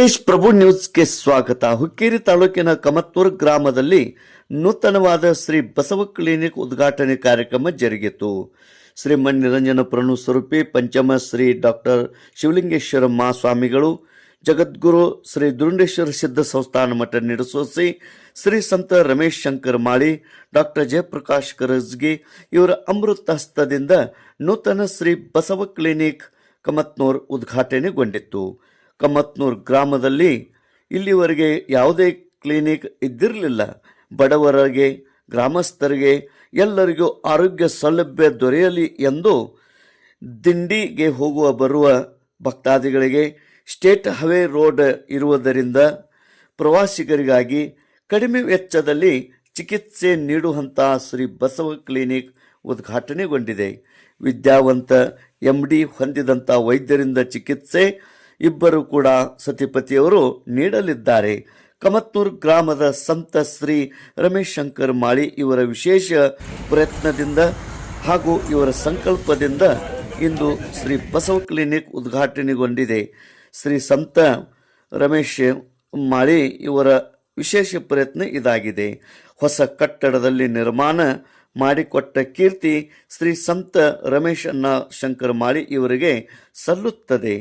ತೇಜ್ ಪ್ರಭು ನ್ಯೂಸ್ಗೆ ಸ್ವಾಗತ. ಹುಕ್ಕೇರಿ ತಾಲೂಕಿನ ಕಮತ್ತೂರು ಗ್ರಾಮದಲ್ಲಿ ನೂತನವಾದ ಶ್ರೀ ಬಸವ ಕ್ಲಿನಿಕ್ ಉದ್ಘಾಟನೆ ಕಾರ್ಯಕ್ರಮ ಜರುಗಿತು. ಶ್ರೀಮನ್ ನಿರಂಜನ ಪ್ರಣು ಸ್ವರೂಪಿ ಪಂಚಮ ಶ್ರೀ ಡಾಕ್ಟರ್ ಶಿವಲಿಂಗೇಶ್ವರ ಮಹಾಸ್ವಾಮಿಗಳು, ಜಗದ್ಗುರು ಶ್ರೀ ದುರುಂಡೇಶ್ವರ ಸಿದ್ಧ ಸಂಸ್ಥಾನ ಮಠ ನಿಡಸೋಸಿ, ಶ್ರೀ ಸಂತ ರಮೇಶ್ ಶಂಕರ್ ಮಾಳಿ, ಡಾಕ್ಟರ್ ಜಯಪ್ರಕಾಶ್ ಕರಜ್ಗಿ ಇವರ ಅಮೃತ ಹಸ್ತದಿಂದ ನೂತನ ಶ್ರೀ ಬಸವ ಕ್ಲಿನಿಕ್ ಕಮತ್ನೂರ್ ಉದ್ಘಾಟನೆಗೊಂಡಿತ್ತು. ಕಮತ್ನೂರ್ ಗ್ರಾಮದಲ್ಲಿ ಇಲ್ಲಿವರೆಗೆ ಯಾವುದೇ ಕ್ಲಿನಿಕ್ ಇದ್ದಿರಲಿಲ್ಲ. ಬಡವರಿಗೆ, ಗ್ರಾಮಸ್ಥರಿಗೆ ಎಲ್ಲರಿಗೂ ಆರೋಗ್ಯ ಸೌಲಭ್ಯ ದೊರೆಯಲಿ ಎಂದು ದಿಂಡಿಗೆ ಹೋಗುವ ಬರುವ ಭಕ್ತಾದಿಗಳಿಗೆ ಸ್ಟೇಟ್ ಹೈವೇ ರೋಡ್ ಇರುವುದರಿಂದ ಪ್ರವಾಸಿಗರಿಗಾಗಿ ಕಡಿಮೆ ವೆಚ್ಚದಲ್ಲಿ ಚಿಕಿತ್ಸೆ ನೀಡುವಂಥ ಶ್ರೀ ಬಸವ ಕ್ಲಿನಿಕ್ ಉದ್ಘಾಟನೆಗೊಂಡಿದೆ. ವಿದ್ಯಾವಂತ MD ಹೊಂದಿದಂಥ ವೈದ್ಯರಿಂದ ಚಿಕಿತ್ಸೆ ಇಬ್ಬರು ಕೂಡ ಸತಿಪತಿಯವರು ನೀಡಲಿದ್ದಾರೆ. ಕಮತ್ತೂರು ಗ್ರಾಮದ ಸಂತ ಶ್ರೀ ರಮೇಶ್ ಶಂಕರ್ ಮಾಳಿ ಇವರ ವಿಶೇಷ ಪ್ರಯತ್ನದಿಂದ ಹಾಗೂ ಇವರ ಸಂಕಲ್ಪದಿಂದ ಇಂದು ಶ್ರೀ ಬಸವ ಕ್ಲಿನಿಕ್ ಉದ್ಘಾಟನೆಗೊಂಡಿದೆ. ಶ್ರೀ ಸಂತ ರಮೇಶ್ ಮಾಳಿ ಇವರ ವಿಶೇಷ ಪ್ರಯತ್ನ ಇದಾಗಿದೆ. ಹೊಸ ಕಟ್ಟಡದಲ್ಲಿ ನಿರ್ಮಾಣ ಮಾಡಿಕೊಟ್ಟ ಕೀರ್ತಿ ಶ್ರೀ ಸಂತ ರಮೇಶ್ ಶಂಕರ್ ಮಾಳಿ ಇವರಿಗೆ ಸಲ್ಲುತ್ತದೆ.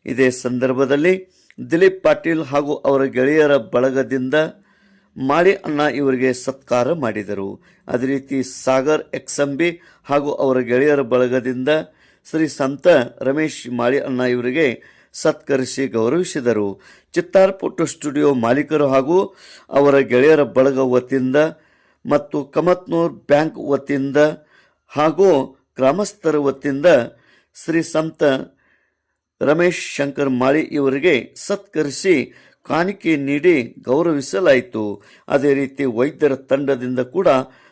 ಇದೇ ಸಂದರ್ಭದಲ್ಲಿ ದಿಲೀಪ್ ಪಾಟೀಲ್ ಹಾಗೂ ಅವರ ಗೆಳೆಯರ ಬಳಗದಿಂದ ಮಾಳಿ ಅಣ್ಣ ಇವರಿಗೆ ಸತ್ಕಾರ ಮಾಡಿದರು. ಅದೇ ರೀತಿ ಸಾಗರ್ XMB ಹಾಗೂ ಅವರ ಗೆಳೆಯರ ಬಳಗದಿಂದ ಶ್ರೀ ಸಂತ ರಮೇಶ್ ಮಾಳಿ ಅಣ್ಣ ಇವರಿಗೆ ಸತ್ಕರಿಸಿ ಗೌರವಿಸಿದರು. ಚಿತ್ತಾರ್ ಫೋಟೋ ಸ್ಟುಡಿಯೋ ಮಾಲೀಕರು ಹಾಗೂ ಅವರ ಗೆಳೆಯರ ಬಳಗ ವತಿಯಿಂದ ಮತ್ತು ಕಮತ್ನೂರ್ ಬ್ಯಾಂಕ್ ವತಿಯಿಂದ ಹಾಗೂ ಗ್ರಾಮಸ್ಥರ ವತಿಯಿಂದ ಶ್ರೀ ಸಂತ ರಮೇಶ್ ಶಂಕರ್ ಮಾಳಿ ಇವರಿಗೆ ಸತ್ಕರಿಸಿ ಕಾಣಿಕೆ ನೀಡಿ ಗೌರವಿಸಲಾಯಿತು. ಅದೇ ರೀತಿ ವೈದ್ಯರ ತಂಡದಿಂದ ಕೂಡ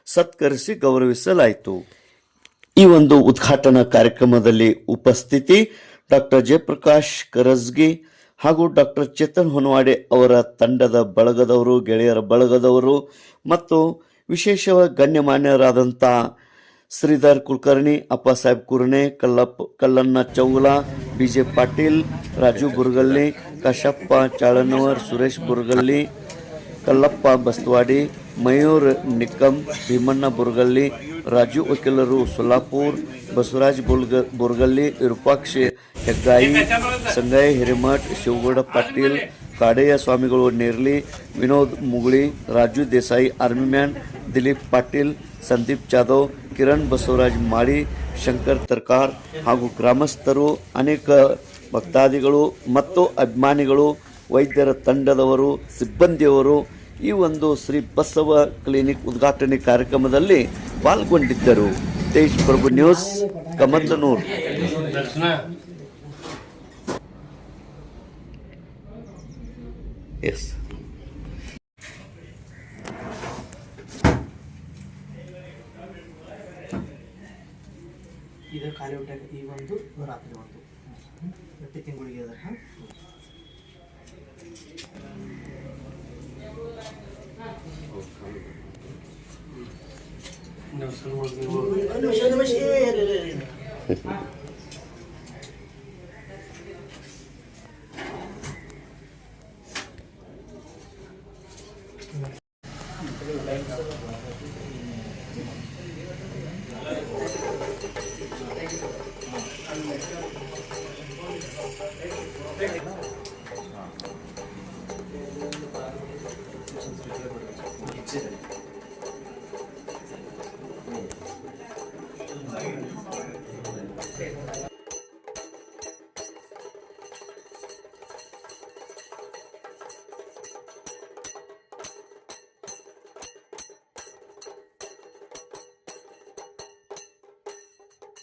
ಸತ್ಕರಿಸಿ ಗೌರವಿಸಲಾಯಿತು. ಈ ಒಂದು ಉದ್ಘಾಟನಾ ಕಾರ್ಯಕ್ರಮದಲ್ಲಿ ಉಪಸ್ಥಿತಿ ಡಾಕ್ಟರ್ ಜಯಪ್ರಕಾಶ್ ಕರಜ್ಗಿ ಹಾಗೂ ಡಾಕ್ಟರ್ ಚೇತನ್ ಹೊನವಾಡೆ ಅವರ ತಂಡದ ಬಳಗದವರು, ಗೆಳೆಯರ ಬಳಗದವರು ಮತ್ತು ವಿಶೇಷ ಗಣ್ಯಮಾನ್ಯರಾದಂಥ ಶ್ರೀಧರ್ ಕುಲಕರ್ಣಿ, ಅಪ್ಪ ಸಾಹೇಬ್ ಕುರ್ನೆ, ಕಲ್ಲಣ್ಣ ಚೌಲ, BJ ಪಾಟೀಲ್, ರಾಜು ಬುರ್ಗಲ್ಲಿ, ಕಶಪ್ಪ ಚಾಳನವರ್, ಸುರೇಶ್ ಬುರ್ಗಲ್ಲಿ, ಕಲ್ಲಪ್ಪ ಬಸ್ತವಾಡಿ, ಮಯೂರ್ ನಿಕ್ಕಂ, ಭೀಮಣ್ಣ ಬುರ್ಗಲ್ಲಿ, ರಾಜು ವಕೀಲರು ಸೊಲ್ಲಾಪುರ್, ಬಸವರಾಜ್ ಬುರ್ಗಲ್ಲಿ, ವಿರೂಪಾಕ್ಷ ಹೆಗ್ಗಾಯಿ, ಸಂಗಾಯಿ ಹಿರೇಮಠ್, ಶಿವಗೌಡ ಪಾಟೀಲ್, ಕಾಡೆಯ ಸ್ವಾಮಿಗಳು ನೇರ್ಲಿ, ವಿನೋದ್ ಮುಗುಳಿ, ರಾಜು ದೇಸಾಯಿ ಆರ್ಮಿ ಮ್ಯಾನ್, ದಿಲೀಪ್ ಪಾಟೀಲ್, ಸಂದೀಪ್ ಜಾಧವ್, ಕಿರಣ್ ಬಸವರಾಜ್ ಮಾಳಿ, ಶಂಕರ್ ತರ್ಕಾರ್ ಹಾಗೂ ಗ್ರಾಮಸ್ಥರು, ಅನೇಕ ಭಕ್ತಾದಿಗಳು ಮತ್ತು ಅಭಿಮಾನಿಗಳು, ವೈದ್ಯರ ತಂಡದವರು, ಸಿಬ್ಬಂದಿಯವರು ಈ ಒಂದು ಶ್ರೀ ಬಸವ ಕ್ಲಿನಿಕ್ ಉದ್ಘಾಟನೆ ಕಾರ್ಯಕ್ರಮದಲ್ಲಿ ಪಾಲ್ಗೊಂಡಿದ್ದರು. ತೇಜ್ ಪ್ರಭು ನ್ಯೂಸ್, ಕಮತನೂರ್. ಎಸ್ ಇದು ಖಾಲಿ ಊಟ ಈ ಒಂದು ರಾತ್ರಿ ಒಂದು ಪ್ರತಿ ತಿಂಗಳಿಗೆ ಅದರ